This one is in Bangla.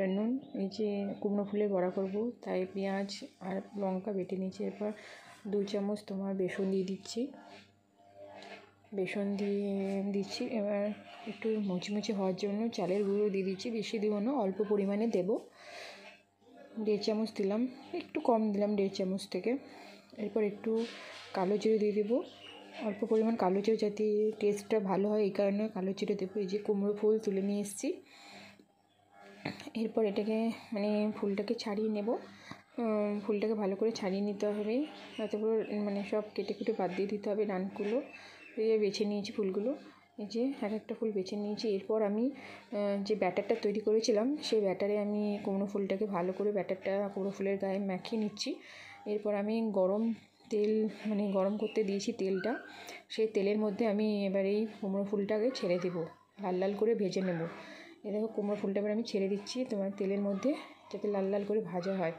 আফটারনুন। এই যে কুমড়ো ফুলের বড়া করব, তাই পেঁয়াজ আর লঙ্কা বেটে নিয়েছি। এরপর 2 চামচ তোমার বেসন দিয়ে দিচ্ছি। বেসন দিয়ে দিচ্ছি। এবার একটু মুচমুচে হওয়ার জন্য চালের গুঁড়ো দিয়ে দিচ্ছি, বেশি দেবো না, অল্প পরিমাণে দেবো। 1.5 চামচ দিলাম, একটু কম দিলাম 1.5 চামচ থেকে। এরপর একটু কালো জিরে দিয়ে দেবো, অল্প পরিমাণ কালো জিরে, যাতে টেস্টটা ভালো হয় এই কারণে কালো জিরে দেবো। এই যে কুমড়ো ফুল তুলে নিয়ে এসেছি। এরপর এটাকে ফুলটাকে ছাড়িয়ে নেব। ফুলটাকে ভালো করে ছাড়িয়ে নিতে হবে, তারপর সব কেটে কুটে বাদ দিয়ে দিতে হবে ডানগুলো। এই বেছে নিয়েছি ফুলগুলো, এই যে একটা ফুল বেছে নিয়েছি। এরপর আমি যে ব্যাটারটা তৈরি করেছিলাম, সেই ব্যাটারে আমি কুমড়ো ফুলটাকে ভালো করে ব্যাটারটা কুমড়ো ফুলের গায়ে মাখিয়ে নিচ্ছি। এরপর আমি গরম তেল গরম করতে দিয়েছি তেলটা, সেই তেলের মধ্যে আমি এবার এই কুমড়ো ফুলটাকে ছেড়ে দেবো, লাল লাল করে ভেজে নেব। এই দেখো কুমড়ো ফুলটা এবার আমি ছেড়ে দিচ্ছি তোমার তেলের মধ্যে, যাতে লাল লাল করে ভাজা হয়।